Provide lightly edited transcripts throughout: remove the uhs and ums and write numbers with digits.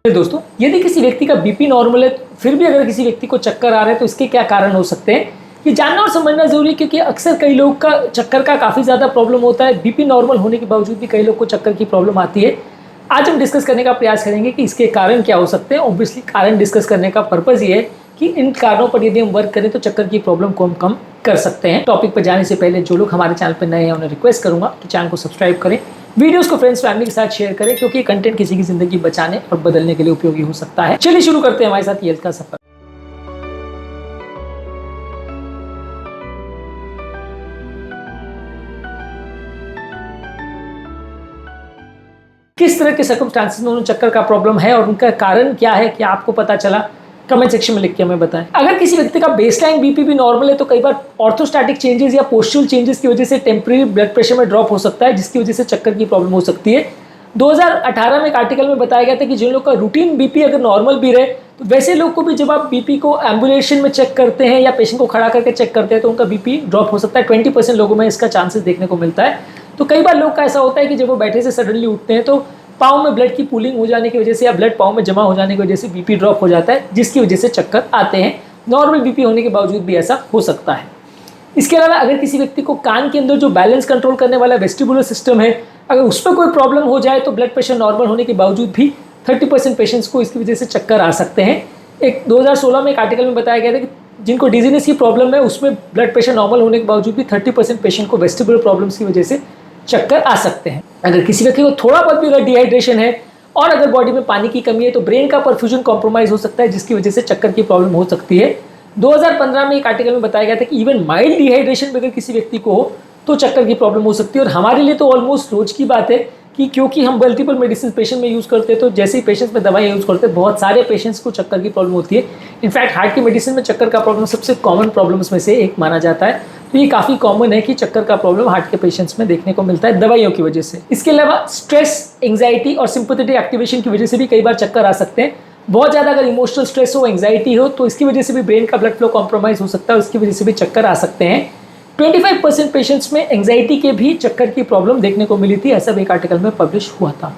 दोस्तों, यदि किसी व्यक्ति का बीपी नॉर्मल है फिर भी अगर किसी व्यक्ति को चक्कर आ रहे हैं तो इसके क्या कारण हो सकते हैं, ये जानना और समझना जरूरी है। क्योंकि अक्सर कई लोग का चक्कर का काफ़ी ज़्यादा प्रॉब्लम होता है। बीपी नॉर्मल होने के बावजूद भी कई लोग को चक्कर की प्रॉब्लम आती है। आज हम डिस्कस करने का प्रयास करेंगे कि इसके कारण क्या हो सकते हैं। ऑब्वियसली कारण डिस्कस करने का पर्पज़ ये है कि इन कारणों पर यदि हम वर्क करें तो चक्कर की प्रॉब्लम को हम कम कर सकते हैं। टॉपिक पर जाने से पहले जो लोग हमारे चैनल पर नए हैं उन्हें रिक्वेस्ट करूंगा कि चैनल को सब्सक्राइब करें, वीडियोस को फ्रेंड्स फैमिली के साथ शेयर करें, क्योंकि ये कंटेंट किसी की जिंदगी बचाने और बदलने के लिए उपयोगी हो सकता है। चलिए शुरू करते हैं हमारे साथ हेल्थ का सफर। किस तरह के सर्कमस्टांसेस में उन्हें चक्कर का प्रॉब्लम है और उनका कारण क्या है, क्या आपको पता चला, कमेंट सेक्शन में लिख के हमें बताएं। अगर किसी व्यक्ति का बेसलाइन बीपी भी नॉर्मल है तो कई बार ऑर्थोस्टैटिक चेंजेस या पोस्चरल चेंजेस की वजह से टेम्परेरी ब्लड प्रेशर में ड्रॉप हो सकता है, जिसकी वजह से चक्कर की प्रॉब्लम हो सकती है। 2018 में एक आर्टिकल में बताया गया था कि जिन लोग का रूटीन बीपी अगर नॉर्मल भी रहे तो वैसे लोग को भी जब आप बीपी को एम्बुलेशन में चेक करते हैं या पेशेंट को खड़ा करके चेक करते हैं तो उनका बीपी ड्रॉप हो सकता है। 20% लोगों में इसका चांसेस देखने को मिलता है। तो कई बार लोग का ऐसा होता है कि जब वो बैठे से सडनली उठते हैं तो पाँव में ब्लड की पूलिंग हो जाने की वजह से या ब्लड पाँव में जमा हो जाने की वजह से बीपी ड्रॉप हो जाता है, जिसकी वजह से चक्कर आते हैं। नॉर्मल बीपी होने के बावजूद भी ऐसा हो सकता है। इसके अलावा अगर किसी व्यक्ति को कान के अंदर जो बैलेंस कंट्रोल करने वाला वेस्टिबुलर सिस्टम है, अगर उस पर कोई प्रॉब्लम हो जाए तो ब्लड प्रेशर नॉर्मल होने के बावजूद भी 30% पेशेंट्स को इसकी वजह से चक्कर आ सकते हैं। एक 2016 में एक आर्टिकल में बताया गया था कि जिनको डिजीनेस की प्रॉब्लम है उसमें ब्लड प्रेशर नॉर्मल होने के बावजूद भी 30% पेशेंट को वेस्टिबुलर प्रॉब्लम्स की वजह से चक्कर आ सकते हैं। अगर किसी व्यक्ति को थोड़ा बहुत भी अगर डिहाइड्रेशन है और अगर बॉडी में पानी की कमी है तो ब्रेन का परफ्यूजन कॉम्प्रोमाइज हो सकता है, जिसकी वजह से चक्कर की प्रॉब्लम हो सकती है। 2015 में एक आर्टिकल में बताया गया था कि इवन माइल्ड डिहाइड्रेशन भी अगर किसी व्यक्ति को हो तो चक्कर की प्रॉब्लम हो सकती है। और हमारे लिए तो ऑलमोस्ट रोज की बात है कि क्योंकि हम मल्टीपल मेडिसिन पेशेंट में यूज़ करते हैं तो जैसे ही पेशेंट्स में दवाई यूज़ करते हैं बहुत सारे पेशेंट्स को चक्कर की प्रॉब्लम होती है। इनफैक्ट हार्ट की मेडिसिन में चक्कर का प्रॉब्लम सबसे कॉमन प्रॉब्लम्स में से एक माना जाता है। तो ये काफ़ी कॉमन है कि चक्कर का प्रॉब्लम हार्ट के पेशेंट्स में देखने को मिलता है दवाइयों की वजह से। इसके अलावा स्ट्रेस, एंग्जाइटी और सिंपैथेटिक एक्टिवेशन की वजह से भी कई बार चक्कर आ सकते हैं। बहुत ज़्यादा अगर इमोशनल स्ट्रेस हो, एंग्जाइटी हो तो इसकी वजह से भी ब्रेन का ब्लड फ्लो कॉम्प्रोमाइज हो सकता है, उसकी वजह से भी चक्कर आ सकते हैं। 25% पेशेंट्स में एंग्जाइटी के भी चक्कर की प्रॉब्लम देखने को मिली थी, ऐसा भी एक आर्टिकल में पब्लिश हुआ था।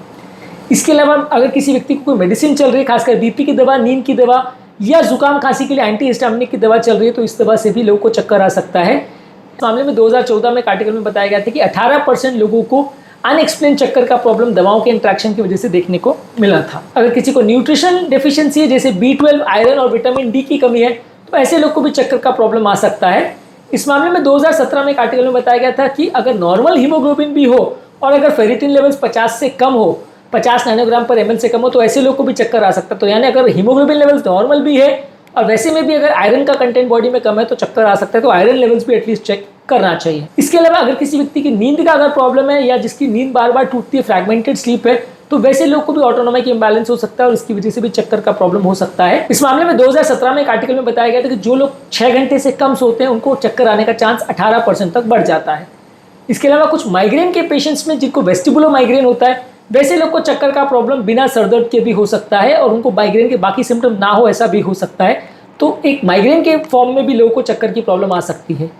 इसके अलावा अगर किसी व्यक्ति को कोई मेडिसिन चल रही है, खासकर बीपी की दवा, नींद की दवा या जुकाम खांसी के लिए एंटी हिस्टामिनिक की दवा चल रही है तो इस दवा से भी लोगों को चक्कर आ सकता है। इस मामले में 2014 में एक आर्टिकल में बताया गया था कि 18% लोगों को अनएक्सप्लेन चक्कर का प्रॉब्लम दवाओं के इंट्रैक्शन की वजह से देखने को मिला था। अगर किसी को न्यूट्रिशन डेफिशिएंसी है, जैसे B12, आयरन और विटामिन डी की कमी है, तो ऐसे लोग को भी चक्कर का प्रॉब्लम आ सकता है। इस मामले में 2017 में एक आर्टिकल में बताया गया था कि अगर नॉर्मल हीमोग्लोबिन भी हो और अगर फेरिटिन लेवल्स 50 से कम हो, 50 नैनोग्राम पर ml से कम हो, तो ऐसे लोग को भी चक्कर आ सकता है। तो यानी अगर हीमोग्लोबिन लेवल्स नॉर्मल भी है और वैसे में भी अगर आयरन का कंटेंट बॉडी में कम है तो चक्कर आ सकता है। तो आयरन लेवल्स भी एटलीस्ट चेक करना चाहिए। इसके अलावा अगर किसी व्यक्ति की नींद का अगर प्रॉब्लम है या जिसकी नींद बार बार टूटती है, फ्रैगमेंटेड स्लीप है, तो वैसे लोग को भी ऑटोनॉमिक इंबैलेंस हो सकता है और इसकी वजह से भी चक्कर का प्रॉब्लम हो सकता है। इस मामले में 2017 में एक आर्टिकल में बताया गया था कि जो लोग 6 घंटे से कम सोते हैं उनको चक्कर आने का चांस 18% तक बढ़ जाता है। इसके अलावा कुछ माइग्रेन के पेशेंट्स में जिनको वेस्टिबुलर माइग्रेन होता है, वैसे लोग को चक्कर का प्रॉब्लम बिना सरदर्द के भी हो सकता है और उनको माइग्रेन के बाकी सिम्टम ना हो, ऐसा भी हो सकता है। तो एक माइग्रेन के फॉर्म में भी लोगों को चक्कर की प्रॉब्लम आ सकती है।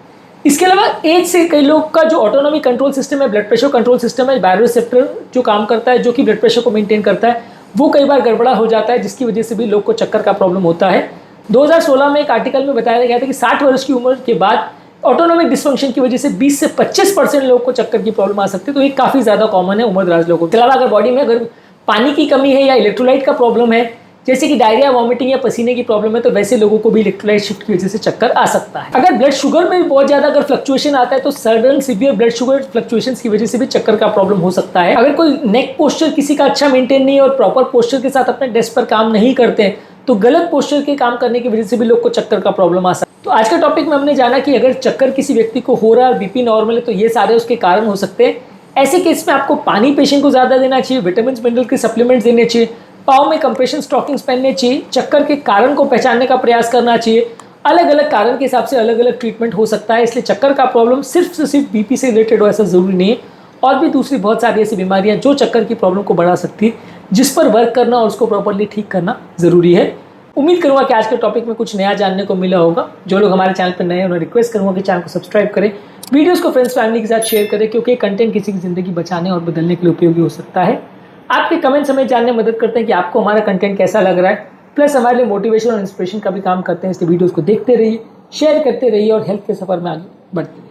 इसके अलावा एज से कई लोग का जो ऑटोनॉमिक कंट्रोल सिस्टम है, ब्लड प्रेशर कंट्रोल सिस्टम है, बायोरिसेप्टर जो काम करता है, जो कि ब्लड प्रेशर को मेंटेन करता है, वो कई बार गड़बड़ा हो जाता है, जिसकी वजह से भी लोग को चक्कर का प्रॉब्लम होता है। 2016 में एक आर्टिकल में बताया गया था कि 60 वर्ष की उम्र के बाद ऑटोनॉमिक डिस्फंक्शन की वजह से 20 से 25% लोग को चक्कर की प्रॉब्लम आ सकती है। तो ये काफ़ी ज़्यादा कॉमन है उम्रदराज लोगों के। अलावा अगर बॉडी में अगर पानी की कमी है या इलेक्ट्रोलाइट का प्रॉब्लम है, जैसे कि डायरिया, वॉमिटिंग या पसीने की प्रॉब्लम है, तो वैसे लोगों को भी इलेक्ट्रोलाइट शिफ्ट की वजह से चक्कर आ सकता है। अगर ब्लड शुगर में भी बहुत ज्यादा अगर फ्लक्चुएशन आता है तो sudden severe blood sugar fluctuations की वजह से भी चक्कर का प्रॉब्लम हो सकता है। अगर कोई नेक पोस्चर किसी का अच्छा मेंटेन नहीं है और प्रॉपर पोस्चर के साथ अपने डेस्क पर काम नहीं करते हैं तो गलत पोस्चर के काम करने की वजह से भी लोग को चक्कर का प्रॉब्लम आ सकता है। तो आज के टॉपिक में हमने जाना कि अगर चक्कर किसी व्यक्ति को हो रहा है और बीपी नॉर्मल है तो ये सारे उसके कारण हो सकते हैं। ऐसे केस में आपको पानी पेशेंट को ज्यादा देना चाहिए, विटामिन मिनरल के सप्लीमेंट्स देने चाहिए, पाँव में कंप्रेशन स्टॉकिंग्स पहनने चाहिए, चक्कर के कारण को पहचानने का प्रयास करना चाहिए। अलग अलग कारण के हिसाब से अलग अलग ट्रीटमेंट हो सकता है, इसलिए चक्कर का प्रॉब्लम सिर्फ बीपी से रिलेटेड हो ऐसा जरूरी नहीं है। और भी दूसरी बहुत सारी ऐसी बीमारियां जो चक्कर की प्रॉब्लम को बढ़ा सकती है, जिस पर वर्क करना और उसको प्रॉपरली ठीक करना जरूरी है। उम्मीद करूंगा कि आज के टॉपिक में कुछ नया जानने को मिला होगा। जो लोग हमारे चैनल पर नए हैं उन्हें रिक्वेस्ट करूंगा कि चैनल को सब्सक्राइब करें, वीडियोस को फ्रेंड्स फैमिली के साथ शेयर करें, क्योंकि कंटेंट किसी की जिंदगी बचाने और बदलने के लिए उपयोगी हो सकता है। आपके कमेंट्स हमें जानने में मदद करते हैं कि आपको हमारा कंटेंट कैसा लग रहा है, प्लस हमारे लिए मोटिवेशन और इंस्पिरेशन का भी काम करते हैं। इसलिए वीडियोज़ को देखते रहिए, शेयर करते रहिए और हेल्थ के सफ़र में आगे बढ़ते रहिए।